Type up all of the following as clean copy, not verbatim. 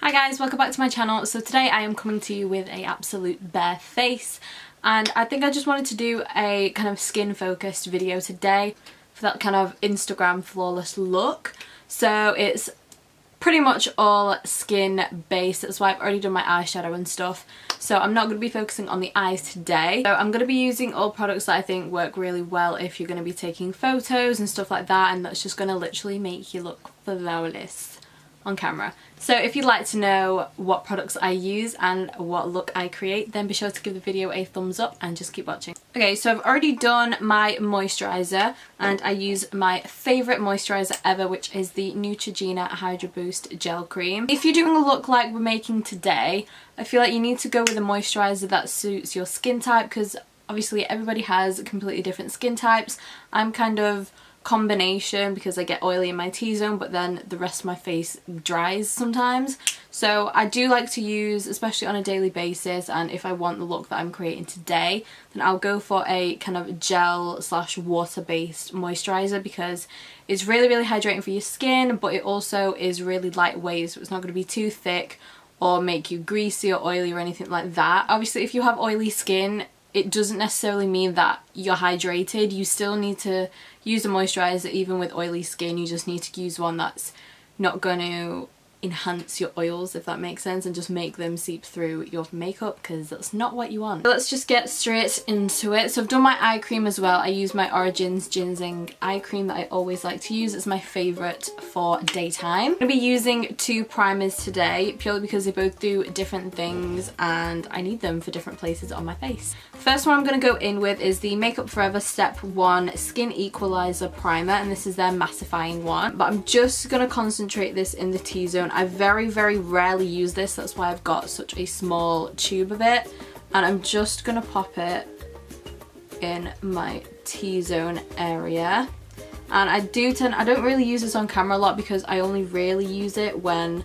Hi guys, welcome back to my channel. So today I am coming to you with a absolute bare face, and I think I just wanted to do a kind of skin focused video today for that kind of Instagram flawless look. So it's pretty much all skin based, that's why I've already done my eyeshadow and stuff. So I'm not going to be focusing on the eyes today. So I'm going to be using all products that I think work really well if you're going to be taking photos and stuff like that, and that's just going to literally make you look flawless on camera. So if you'd like to know what products I use and what look I create, then be sure to give the video a thumbs up and just keep watching. Okay, so I've already done my moisturiser, and I use my favourite moisturiser ever, which is the Neutrogena Hydra Boost Gel Cream. If you're doing a look like we're making today, I feel like you need to go with a moisturiser that suits your skin type, because obviously everybody has completely different skin types. I'm kind of combination because I get oily in my T-zone, but then the rest of my face dries sometimes. So I do like to use, especially on a daily basis, and if I want the look that I'm creating today, then I'll go for a kind of gel slash water based moisturiser, because it's really hydrating for your skin, but it also is really lightweight, so it's not going to be too thick or make you greasy or oily or anything like that. Obviously if you have oily skin, it doesn't necessarily mean that you're hydrated. You still need to use a moisturiser even with oily skin. You just need to use one that's not going to enhance your oils, if that makes sense, and just make them seep through your makeup, because that's not what you want. So let's just get straight into it. So I've done my eye cream as well. I use my Origins Ginseng eye cream that I always like to use. It's my favourite for daytime. I'm going to be using two primers today purely because they both do different things and I need them for different places on my face. First one I'm going to go in with is the Makeup Forever Step 1 Skin Equalizer Primer, and this is their mattifying one. But I'm just going to concentrate this in the T-zone. I very rarely use this, that's why I've got such a small tube of it, and I'm just going to pop it in my T-zone area. And I don't really use this on camera a lot because I only really use it when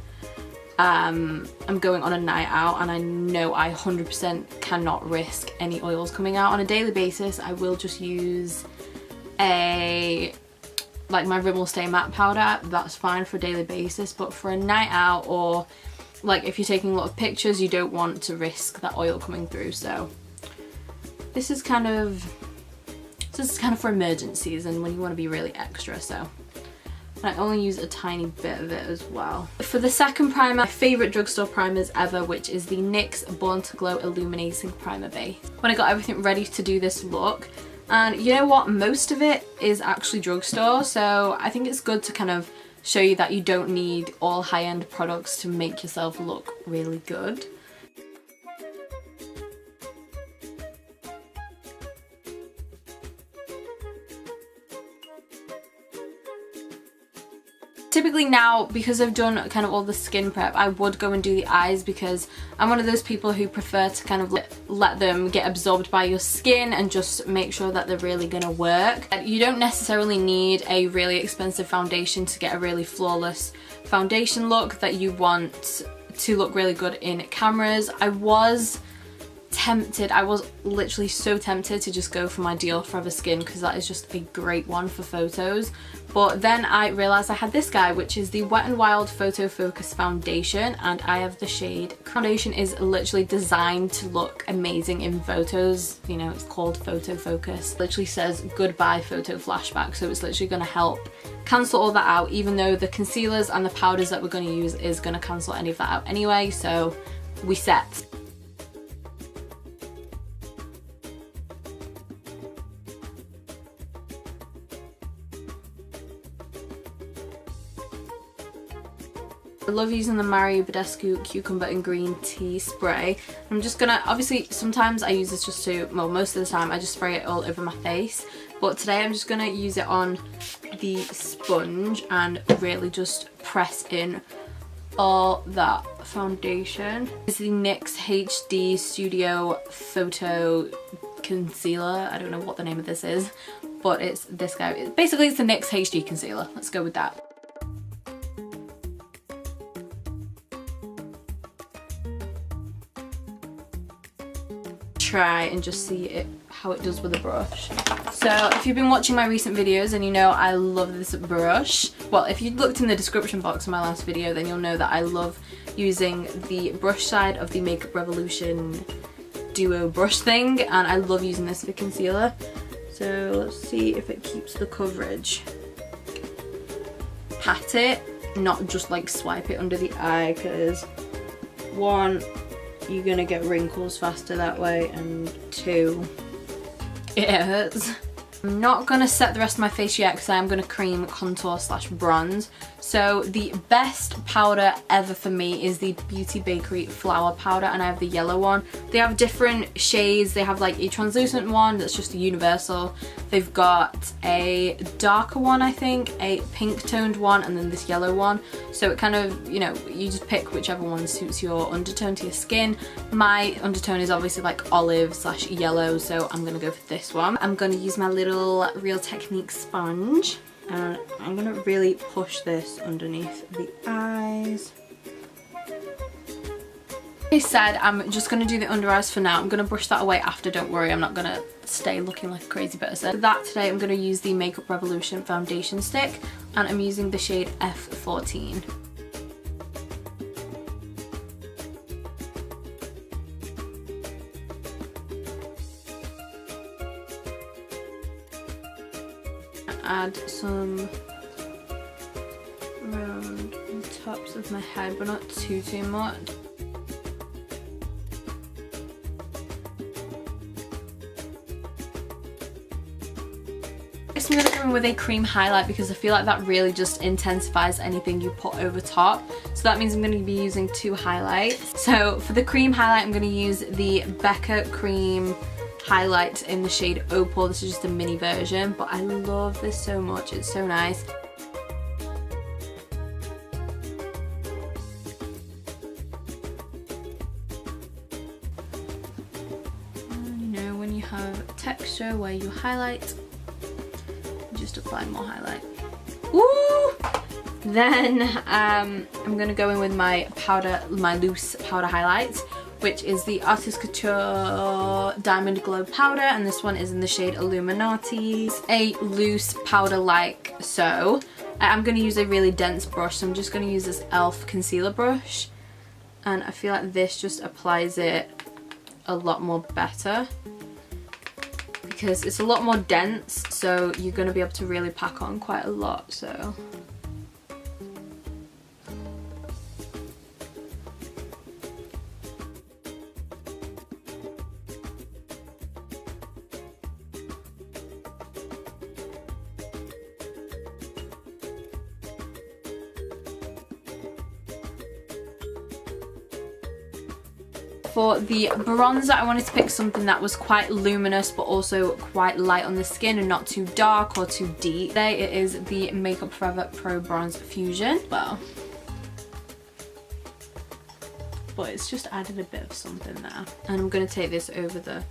I'm going on a night out and I know I 100% cannot risk any oils coming out. On a daily basis I will just use like my Rimmel Stay Matte Powder. That's fine for a daily basis, but for a night out, or like if you're taking a lot of pictures, you don't want to risk that oil coming through. So this is kind of for emergencies and when you want to be really extra. So I only use a tiny bit of it as well. For the second primer, my favourite drugstore primers ever, which is the NYX Born to Glow Illuminating Primer Base. When I got everything ready to do this look, and you know what, most of it is actually drugstore, so I think it's good to kind of show you that you don't need all high-end products to make yourself look really good. Typically now, because I've done kind of all the skin prep, I would go and do the eyes, because I'm one of those people who prefer to kind of let them get absorbed by your skin and just make sure that they're really gonna work. You don't necessarily need a really expensive foundation to get a really flawless foundation look that you want to look really good in cameras. I was literally so tempted to just go for my Dior Forever Skin, because that is just a great one for photos. But then I realised I had this guy, which is the Wet n Wild Photo Focus Foundation, and I have the shade. Foundation is literally designed to look amazing in photos. You know, it's called Photo Focus. It literally says goodbye photo flashback, so it's literally going to help cancel all that out, even though the concealers and the powders that we're going to use is going to cancel any of that out anyway, so we set. I love using the Badescu Cucumber and Green Tea Spray. I'm just gonna, obviously sometimes I use this just to, well, most of the time I just spray it all over my face, but today I'm just gonna use it on the sponge and really just press in all that foundation. This is the NYX HD Studio Photo Concealer. I don't know what the name of this is, but it's this guy. Basically it's the NYX HD Concealer. Let's go with that. Try and just see it how it does with a brush. So if you've been watching my recent videos and you know I love this brush, well, if you looked in the description box of my last video, then you'll know that I love using the brush side of the Makeup Revolution duo brush thing, and I love using this for concealer. So let's see if it keeps the coverage. Pat it, not just like swipe it under the eye, because one, you're gonna get wrinkles faster that way, and two, it hurts. I'm not gonna set the rest of my face yet because I am gonna cream, contour / bronze. So the best powder ever for me is the Beauty Bakerie Flower Powder, and I have the yellow one. They have different shades. They have like a translucent one that's just a universal. They've got a darker one, I think, a pink toned one, and then this yellow one. So it kind of, you know, you just pick whichever one suits your undertone to your skin. My undertone is obviously like olive / yellow, so I'm gonna go for this one. I'm gonna use my little Real Technique sponge, and I'm gonna really push this underneath the eyes. Like I said, I'm just gonna do the under eyes for now. I'm gonna brush that away after, don't worry, I'm not gonna stay looking like a crazy person. For that today, I'm gonna use the Makeup Revolution foundation stick, and I'm using the shade F14. Add some around the tops of my head, but not too much. Next I'm going to go in with a cream highlight, because I feel like that really just intensifies anything you put over top. So that means I'm going to be using 2 highlights. So for the cream highlight, I'm going to use the Becca cream highlight in the shade Opal. This is just a mini version, but I love this so much. It's so nice. And you know, when you have texture where you highlight, you just apply more highlight. Woo! Then I'm gonna go in with my powder, my loose powder highlight, which is the Artist Couture Diamond Glow Powder, and this one is in the shade Illuminati. A loose powder like so. I'm going to use a really dense brush, so I'm just going to use this e.l.f. concealer brush, and I feel like this just applies it a lot more better because it's a lot more dense, so you're going to be able to really pack on quite a lot. So for the bronzer, I wanted to pick something that was quite luminous but also quite light on the skin and not too dark or too deep. Today it is the Makeup Forever Pro Bronze Fusion. Well, but it's just added a bit of something there. And I'm going to take this over the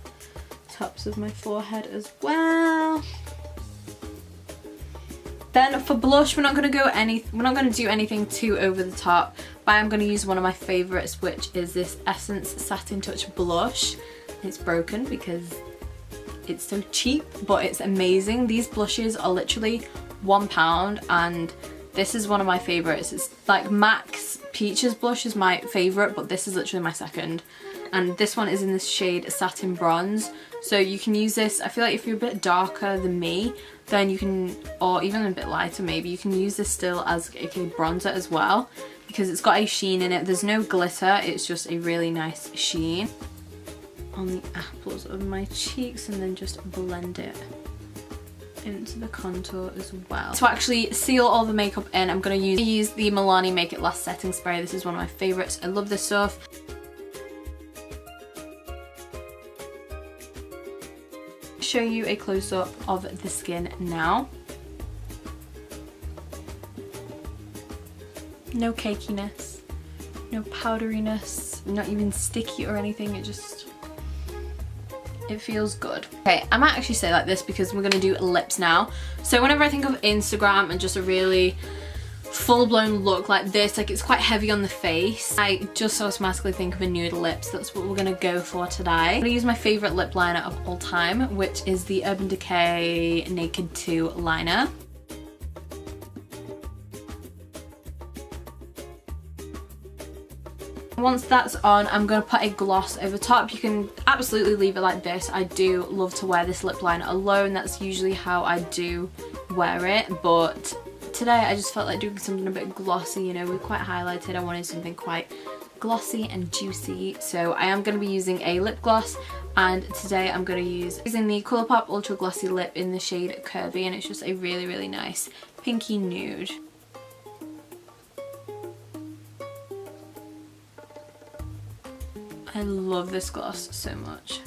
tops of my forehead as well. Then for blush, we're not going to do anything too over the top, but I'm going to use one of my favourites, which is this Essence Satin Touch blush. It's broken because it's so cheap, but it's amazing. These blushes are literally £1, and this is one of my favourites. It's like MAC's Peaches blush is my favourite, but this is literally my second. And this one is in this shade Satin Bronze. So you can use this, I feel like if you're a bit darker than me, then you can, or even a bit lighter maybe, you can use this still as a bronzer as well, because it's got a sheen in it. There's no glitter, it's just a really nice sheen on the apples of my cheeks, and then just blend it into the contour as well. To actually seal all the makeup in, I'm going to use the Milani Make It Last setting spray. This is one of my favourites. I love this stuff. Show you a close-up of the skin now. No cakiness, no powderiness, not even sticky or anything. It feels good. Okay, I might actually say like this because we're gonna do lips now. So whenever I think of Instagram and just a really full-blown look like this, like it's quite heavy on the face, I just automatically think of a nude lip, so that's what we're gonna go for today. I'm gonna use my favourite lip liner of all time, which is the Urban Decay Naked 2 liner. Once that's on, I'm going to put a gloss over top. You can absolutely leave it like this. I do love to wear this lip liner alone. That's usually how I do wear it, but today I just felt like doing something a bit glossy. You know, we're quite highlighted. I wanted something quite glossy and juicy, so I am going to be using a lip gloss, and today I'm going to using the Colourpop Ultra Glossy Lip in the shade Curvii, and it's just a really, really nice pinky nude. I love this gloss so much.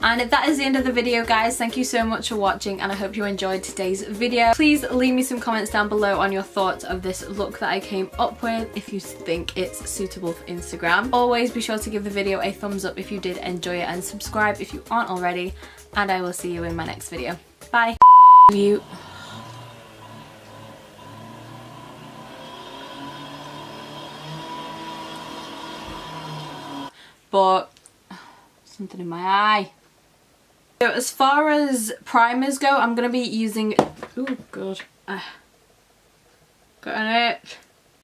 And that is the end of the video, guys. Thank you so much for watching, and I hope you enjoyed today's video. Please leave me some comments down below on your thoughts of this look that I came up with, if you think it's suitable for Instagram. Always be sure to give the video a thumbs up if you did enjoy it, and subscribe if you aren't already, and I will see you in my next video. Bye. You. But something in my eye. So as far as primers go, I'm going to be using, oh god, got an itch.